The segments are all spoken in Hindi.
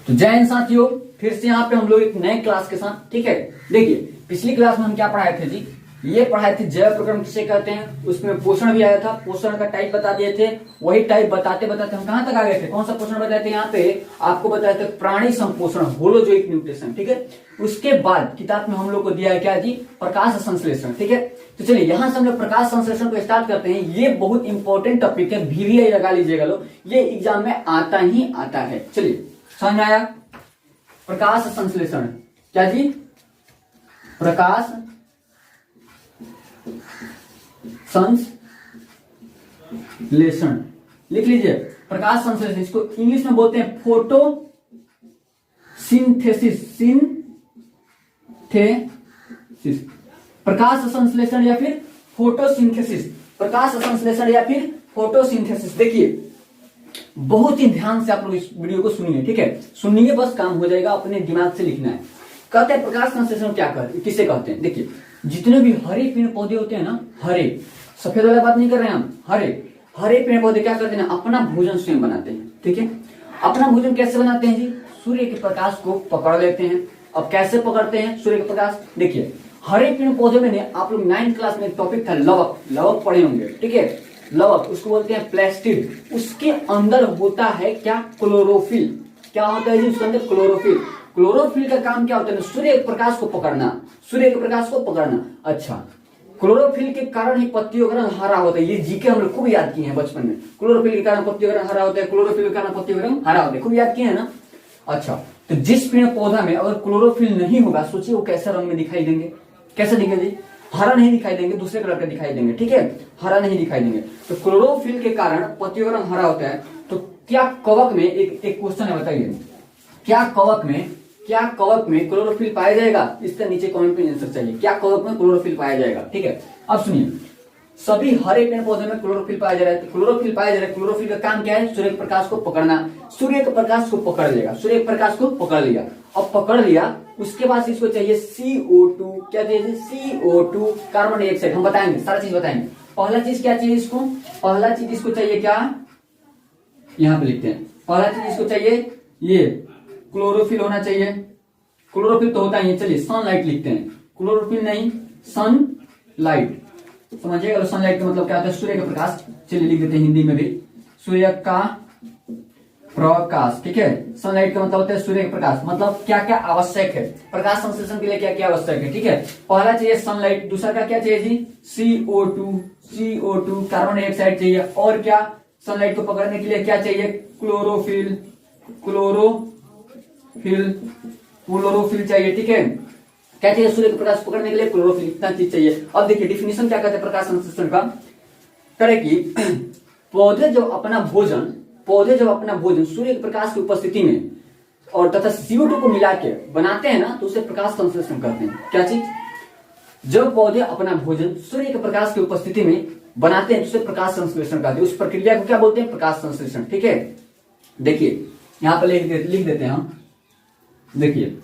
तो जय हिंद साथियों, फिर से यहाँ पे हम लोग एक नए क्लास के साथ। ठीक है, देखिए पिछली क्लास में हम क्या पढ़ाए थे जी, ये पढ़ाए थे जैव प्रकरण किसे कहते हैं। उसमें पोषण भी आया था, पोषण का टाइप बता दिए थे। वही टाइप बताते बताते हम कहां तक आ गए थे, कौन सा पोषण बताए थे, यहाँ पे आपको बताए थे प्राणी संपोषण, होलोजोइक न्यूट्रिशन। ठीक है, उसके बाद किताब में हम लोग को दिया है क्या जी, प्रकाश संश्लेषण। ठीक है, तो चलिए यहां से हम लोग प्रकाश संश्लेषण को स्टार्ट करते हैं। ये बहुत इंपॉर्टेंट टॉपिक है, VVI लगा लीजिएगा लोग, ये एग्जाम में आता ही आता है। चलिए समझ में आया, प्रकाश संश्लेषण क्या जी, प्रकाश संश्लेषण लिख लीजिए। प्रकाश संश्लेषण, इसको इंग्लिश में बोलते हैं फोटो सिंथेसिस, सिंथेसिस। प्रकाश संश्लेषण या फिर फोटोसिंथेसिस, प्रकाश संश्लेषण या फिर फोटोसिंथेसिस। देखिए बहुत ही ध्यान से आप लोग इस वीडियो को सुनिए। ठीक है, सुनिए बस, काम हो जाएगा, अपने दिमाग से लिखना है। कहते हैं प्रकाश संश्लेषण क्या किसे कहते हैं। देखिए जितने भी हरे पेड़ पौधे होते हैं ना, हरे सफेद वाला बात नहीं कर रहे हैं हम, हरे पेड़ पौधे क्या करते हैं ना, अपना भोजन स्वयं बनाते हैं। ठीक है, अपना भोजन कैसे बनाते हैं जी, सूर्य के प्रकाश को पकड़ लेते हैं। अब कैसे पकड़ते हैं सूर्य का प्रकाश, देखिए हरे पेड़ पौधे में आप लोग 9th क्लास में एक टॉपिक था लवक पढ़े होंगे। ठीक है, लवक उसको बोलते हैं प्लास्टिड। उसके अंदर होता है क्या, क्लोरोफिल। क्या होता है जी उसके अंदर, क्लोरोफिल। क्लोरोफिल का काम क्या होता है, सूर्य के प्रकाश को पकड़ना, सूर्य के प्रकाश को पकड़ना। अच्छा, क्लोरोफिल के कारण ही पत्तियों का रंग हरा होता है। ये जीके हम लोग खूब याद किए हैं बचपन में, क्लोरोफिल के कारण पत्तियों का रंग हरा होता है, क्लोरोफिल के कारण पत्तियों का रंग हरा होता है, खूब याद किए हैं ना। अच्छा, तो जिस पेड़ पौधा में अगर क्लोरोफिल नहीं होगा, सोचिए वो कैसे रंग में दिखाई देंगे, कैसे दिखेंगे जी, हरा नहीं दिखाई देंगे, दूसरे कलर का दिखाई देंगे। ठीक है, हरा नहीं दिखाई देंगे। तो क्लोरोफिल के कारण पत्तियों का रंग हरा होता है। तो क्या कवक में, एक क्वेश्चन है बताइए, क्या कवक में क्लोरोफिल पाया जाएगा, इसका नीचे कमेंट में आंसर चाहिए। क्या कवक में क्लोरोफिल पाया जाएगा। ठीक है, अब सुनिए, सभी हरे पेड़ पौधे में क्लोरोफिल पाया जा रहा है। क्लोरोफिल पाया जा रहा है, क्लोरोफिल का काम क्या है, सूर्य के प्रकाश को पकड़ना। सूर्य के प्रकाश को पकड़ लेगा, सूर्य के प्रकाश को पकड़ लिया। अब पकड़ लिया, उसके बाद इसको चाहिए CO2। क्या चाहिए, CO2, कार्बन डाइऑक्साइड। हम बताएंगे, सारा चीज बताएंगे। पहला चीज क्या चाहिए इसको, पहला चीज इसको चाहिए क्या, यहां पे लिखते हैं, पहला चीज इसको चाहिए ये क्लोरोफिल होना चाहिए। क्लोरोफिल तो होता ही है, चलिए सनलाइट लिखते हैं, क्लोरोफिल नहीं सनलाइट, समझिएगा। सनलाइट का मतलब क्या होता है, सूर्य का प्रकाश। चलिए लिख देते हैं हिंदी में भी, सूर्य का प्रकाश। ठीक है, सनलाइट का मतलब होता है सूर्य का प्रकाश। मतलब क्या क्या आवश्यक है प्रकाश संश्लेषण के लिए, क्या क्या आवश्यक है। ठीक है, पहला चाहिए सनलाइट, दूसरा का क्या चाहिए जी, CO2, कार्बन डाइऑक्साइड चाहिए। और क्या, सनलाइट को पकड़ने के लिए क्या चाहिए, क्लोरोफिल चाहिए। ठीक है, क्या चाहिए, सूर्य के प्रकाश पकड़ने के लिए क्लोरोफिल, इतना चीज चाहिए। अब देखिए डिफिनेशन क्या कहते हैं प्रकाश संश्लेषण का, करे कि पौधे जब अपना भोजन सूर्य के प्रकाश की उपस्थिति में और तथा CO2 को मिला के बनाते हैं ना, तो उसे प्रकाश संश्लेषण कहते हैं। क्या चीज, जब पौधे अपना भोजन सूर्य के प्रकाश की उपस्थिति में बनाते हैं तो उसे प्रकाश संश्लेषण कहते हैं। उस प्रक्रिया को क्या बोलते हैं, प्रकाश संश्लेषण। ठीक है, देखिए यहां पर लिख देते हैं हम, देखिए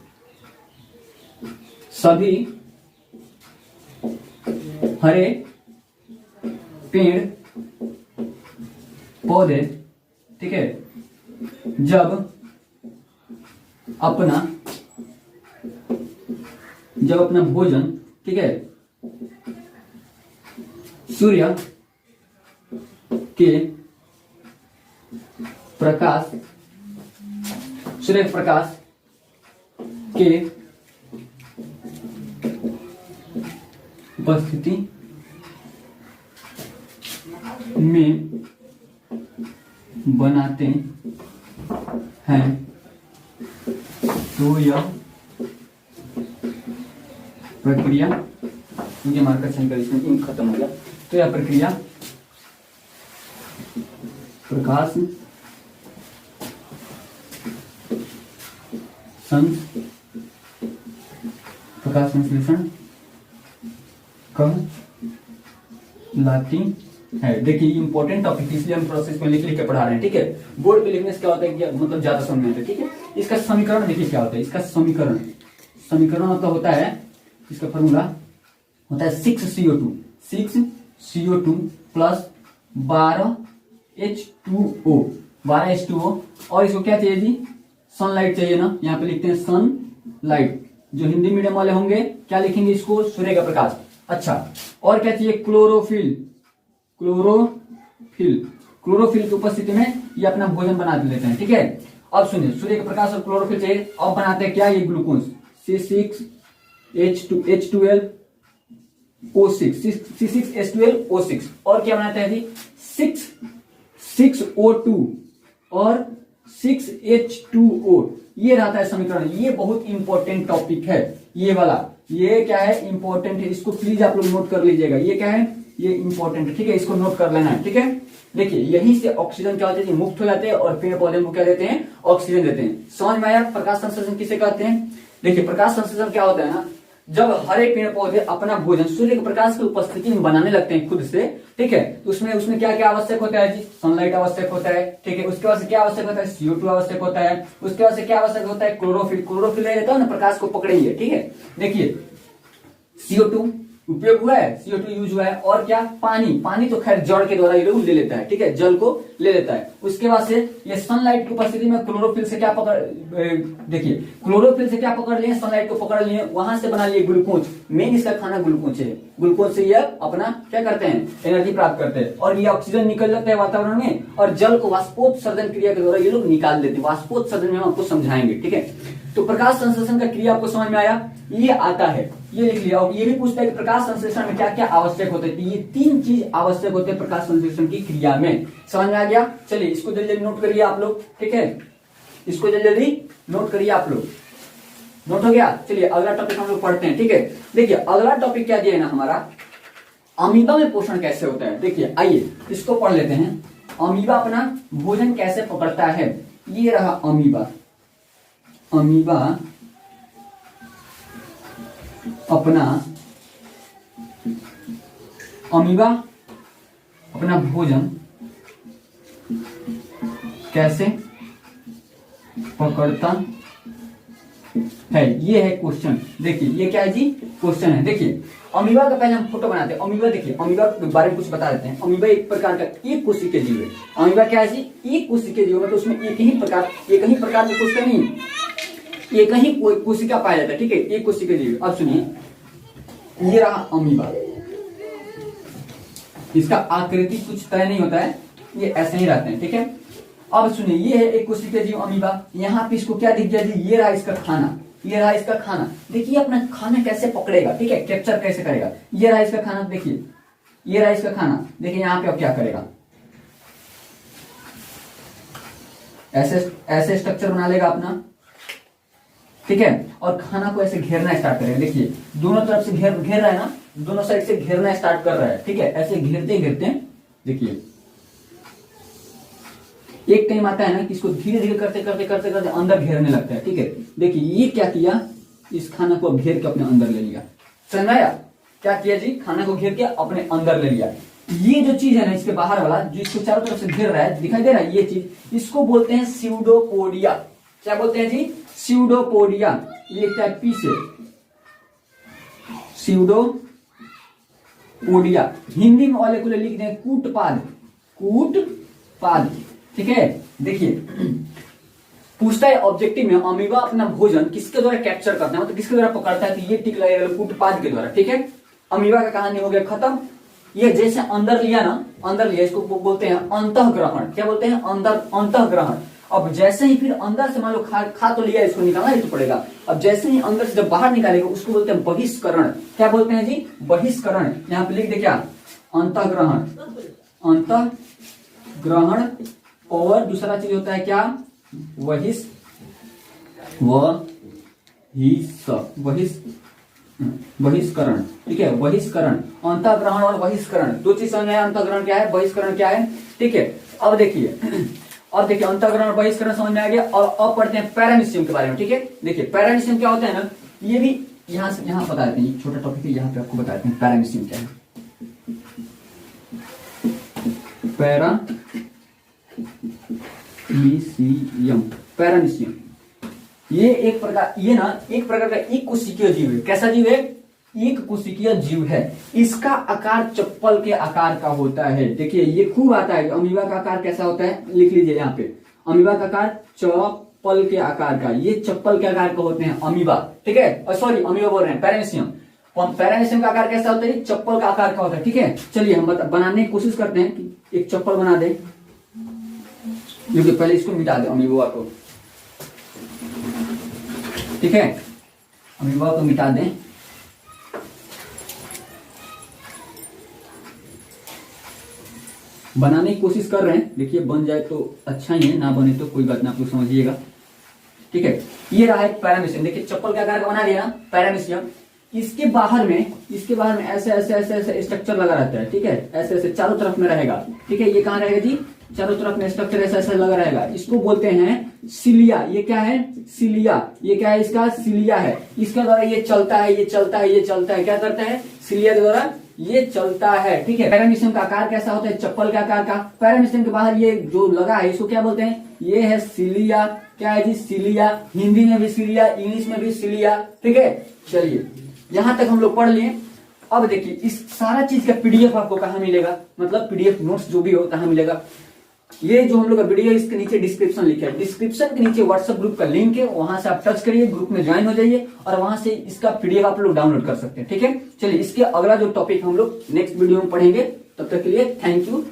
सभी हरे पेड़ पौधे, ठीक है, जब अपना भोजन, ठीक है, सूर्य के प्रकाश के उपस्थिति में बनाते हैं तो यह प्रक्रिया, मुझे मार्कर चेंज कर, इसमें इंक खत्म हो गया, तो यह प्रक्रिया प्रकाश संश्लेषण कहलाती है। देखिए इंपॉर्टेंट टॉपिक, इसलिए हम प्रोसेस में लिख के पढ़ा रहे हैं। ठीक है, बोर्ड पे लिखने से क्या होता है कि मतलब ज्यादा समझ में आता है। ठीक है, इसका समीकरण देखिए क्या होता है, इसका समीकरण मतलब होता है, इसका फॉर्मूला होता है 6CO2 प्लस 12H2O और इसको क्या चाहिए जी, सनलाइट चाहिए ना, यहाँ पे लिखते हैं सनलाइट। जो हिंदी मीडियम वाले होंगे क्या लिखेंगे इसको, सूर्य का प्रकाश। अच्छा, और क्या चाहिए, क्लोरोफिल। क्लोरोफिल, क्लोरोफिल की उपस्थिति में ये अपना भोजन बना लेते हैं। ठीक है, अब सुनिए, सूर्य का प्रकाश और क्लोरोफिल चाहिए। अब बनाते हैं क्या, ये ग्लूकोज C6H12O6 और क्या बनाते हैं जी 6O2 और 6H2O। ये रहता है समीकरण। ये बहुत इंपॉर्टेंट टॉपिक है ये वाला। ये क्या है, इंपॉर्टेंट है, इसको प्लीज आप लोग नोट कर लीजिएगा। ये क्या है, ये इंपॉर्टेंट है। ठीक है, इसको नोट कर लेना है। ठीक है, देखिए यहीं से ऑक्सीजन क्या होते हैं, मुक्त हो जाते हैं और पेड़ पौधे को क्या देते हैं, ऑक्सीजन देते हैं। समझ में आया, प्रकाश संश्लेषण किसे कहते हैं। देखिए प्रकाश संश्लेषण क्या होता है ना, जब हरे पेड़ पौधे अपना भोजन सूर्य के प्रकाश की उपस्थिति में बनाने लगते हैं खुद से। ठीक है, तो उसमें क्या क्या आवश्यक होता है जी, सनलाइट आवश्यक होता है। ठीक है, उसके बाद से क्या आवश्यक होता है, CO2 आवश्यक होता है। उसके बाद से क्या आवश्यक होता है, क्लोरोफिल। क्लोरोफिल रहता है ना, प्रकाश को पकड़ेंगे। ठीक है, देखिए CO2 उपयोग हुआ है, CO2 यूज हुआ है, और क्या, पानी तो खैर जड़ के द्वारा ये लोग ले लेता है। ठीक है, जल को ले लेता है। उसके बाद से ये सनलाइट की उपस्थिति में क्लोरोफिल से क्या पकड़, देखिए क्लोरोफिल से क्या पकड़ लिए, सनलाइट को पकड़ लिए, वहां से बना लिए ग्लूकोज। मेन इसका खाना ग्लूकोज है। ग्लूकोज से ये अपना क्या करते हैं, एनर्जी प्राप्त करते हैं, और ये ऑक्सीजन निकल जाता है वातावरण में, और जल को वाष्पोत्सर्जन क्रिया के द्वारा ये लोग निकाल देते हैं। वाष्पोत्सर्जन में हम आपको समझाएंगे। ठीक है, तो प्रकाश संश्लेषण का क्रिया आपको समझ में आया, ये आता है, ये लिख लिया। और ये भी पूछता है कि प्रकाश संश्लेषण में क्या क्या आवश्यक होते हैं। ये 3 चीज आवश्यक होते हैं प्रकाश संश्लेषण की क्रिया में। समझ में आ गया, चलिए इसको जल्दी जल्दी नोट करिए आप लोग। ठीक है, इसको जल्दी जल्दी नोट करिए आप लोग। नोट हो गया, चलिए अगला टॉपिक हम लोग पढ़ते हैं। ठीक है, देखिए अगला टॉपिक क्या दिया है ना हमारा, अमीबा में पोषण कैसे होता है। देखिए आइए इसको पढ़ लेते हैं। अमीबा अपना भोजन कैसे पकड़ता है, ये रहा अमीबा। अमीबा अपना भोजन कैसे पकड़ता है, ये है क्वेश्चन। देखिए ये क्या है जी, क्वेश्चन है। देखिए अमीबा का पहले हम फोटो बनाते हैं। अमीबा, देखिए अमीबा के बारे में कुछ बता देते हैं। अमीबा एक प्रकार का एक कोशिकीय जीव है। अमीबा क्या है जी, एक कोशिकीय जीव, मतलब उसमें एक ही प्रकार की कोशिका नहीं, एक ही कोशिका पाया जाता है। ठीक है, एक कोशिकीय जीव। अब सुनिए, ये रहा अमीबा। इसका आकृति कुछ तय नहीं होता है, ये ऐसे ही रहते हैं। ठीक है, अब सुनिए, ये है एक कोशिकीय जीव अमीबा। यहाँ पे इसको क्या दिख गया जी, ये रहा इसका खाना, ये रहा इसका खाना। देखिए अपना खाना कैसे पकड़ेगा, ठीक है, कैप्चर कैसे करेगा। ये रहा इसका खाना, देखिए ये रहा इसका खाना। देखिए यहाँ पे अब क्या करेगा, ऐसे स्ट्रक्चर बना लेगा अपना। ठीक है, और खाना को ऐसे घेरना स्टार्ट करेगा। देखिए दोनों तरफ से घेर रहा है ना, दोनों साइड से घेरना स्टार्ट कर रहा है। ठीक है, ऐसे घेरते घेरते देखिए एक टाइम आता है ना कि इसको धीरे धीरे करते करते करते करते अंदर घेरने लगता है। ठीक है, देखिए ये क्या किया, इस खाना को घेर के अपने अंदर ले लिया। समझ आया, क्या किया जी, खाना को घेर के अपने अंदर ले लिया। ये जो चीज है ना, इसके बाहर वाला जो इसको चारों तरफ से घेर रहा है, दिखाई दे रहा है, ये चीज इसको बोलते हैं स्यूडोपोडिया। क्या बोलते हैं जी, स्यूडोपोडिया। ये लिखता है पी से, स्यूडोपोडिया। हिंदी में वाले को लिख दें कूटपाद, कूटपाद। ठीक है, देखिए पूछता है ऑब्जेक्टिव में, अमीबा अपना भोजन किसके द्वारा कैप्चर करता है, मतलब किसके द्वारा पकड़ता है, तो ये टिक लगेगा कूटपाद के द्वारा। ठीक है, अमीबा का कहानी हो गया खत्म। ये जैसे अंदर लिया ना, अंदर लिया, इसको बोलते हैं अंतःग्रहण। क्या बोलते हैं, अंतःग्रहण। अब जैसे ही फिर अंदर से मान लो खा तो लिया, इसको निकालना ही तो पड़ेगा। अब जैसे ही अंदर से जब बाहर निकालेगा उसको बोलते हैं बहिष्करण। क्या बोलते हैं जी, बहिष्करण। यहाँ पे लिख दे क्या, अंतःग्रहण, अंतःग्रहण। और दूसरा चीज होता है क्या, बहिष्करण। ठीक है, बहिष्करण, अंतःग्रहण और बहिष्करण, दो चीज समझ में। अंतःग्रहण क्या है, बहिष्करण क्या है। ठीक है, अब देखिए अंतःग्रहण और बहिष्करण समझ में आ गया। और अब पढ़ते हैं पैरामीशियम के बारे में। ठीक है, देखिए पैरामीशियम क्या होता है ना, ये भी यहाँ बता देते हैं, छोटा टॉपिक है, यहाँ पे आपको बताते हैं पैरामीशियम क्या है। पैरामीशियम ये एक प्रकार का एक कोशिकीय जीव है। कैसा जीव है, एक कोशिकीय जीव है। इसका आकार चप्पल के आकार का होता है। देखिए ये खूब आता है। अमीबा का आकार कैसा होता है, लिख लीजिए यहाँ पे, अमीबा का आकार चप्पल के आकार का, ये चप्पल के आकार का होते हैं अमीबा, ठीक है, सॉरी अमीबा बोल रहे हैं, पैरामीशियम। पैरामीशियम का आकार कैसा होता है? चप्पल का आकार का होता है, ठीक है। चलिए हम बनाने की कोशिश करते हैं कि एक चप्पल बना दें। क्योंकि पहले इसको मिटा दें अमीबा को, ठीक है, अमीबा को मिटा दें। बनाने की कोशिश कर रहे हैं, देखिए बन जाए तो अच्छा ही है, ना बने तो कोई बात ना, आप लोग समझिएगा, ठीक है। ये रहा एक पैरामीशियम, देखिए चप्पल का आकार का बना दिया ना पैरामीशियम। इसके बाहर में ऐसे ऐसे ऐसे ऐसे स्ट्रक्चर लगा रहता है, ठीक है, ऐसे ऐसे चारों तरफ में रहेगा, ठीक है। ये कहाँ रहेगा जी? चारों तरफ में स्ट्रक्चर ऐसा ऐसा लगा रहेगा, इसको बोलते हैं सिलिया। ये क्या है? सिलिया। ये क्या है? इसका सिलिया है। इसके द्वारा ये चलता है, ये चलता है, ये चलता है, क्या करता है? सिलिया के द्वारा ये चलता है, ठीक है। पैरामीशियम का आकार कैसा होता है? चप्पल के आकार का। पैरामीशियम के बाहर ये जो लगा है इसको क्या बोलते हैं? ये है सिलिया। क्या है जी? सिलिया। हिंदी में भी सिलिया, इंग्लिश में भी सिलिया, ठीक है। चलिए यहां तक हम लोग पढ़ लिए। अब देखिए इस सारा चीज का पीडीएफ आपको कहां मिलेगा, मतलब पीडीएफ नोट्स जो भी हो कहां मिलेगा? ये जो हम लोग का वीडियो है इसके नीचे डिस्क्रिप्शन लिखा है, डिस्क्रिप्शन के नीचे व्हाट्सएप ग्रुप का लिंक है, वहां से आप टच करिए, ग्रुप में ज्वाइन हो जाइए और वहां से इसका पीडीएफ आप लोग डाउनलोड कर सकते हैं, ठीक है। चलिए इसके अगला जो टॉपिक हम लोग नेक्स्ट वीडियो में पढ़ेंगे, तब तक के लिए थैंक यू।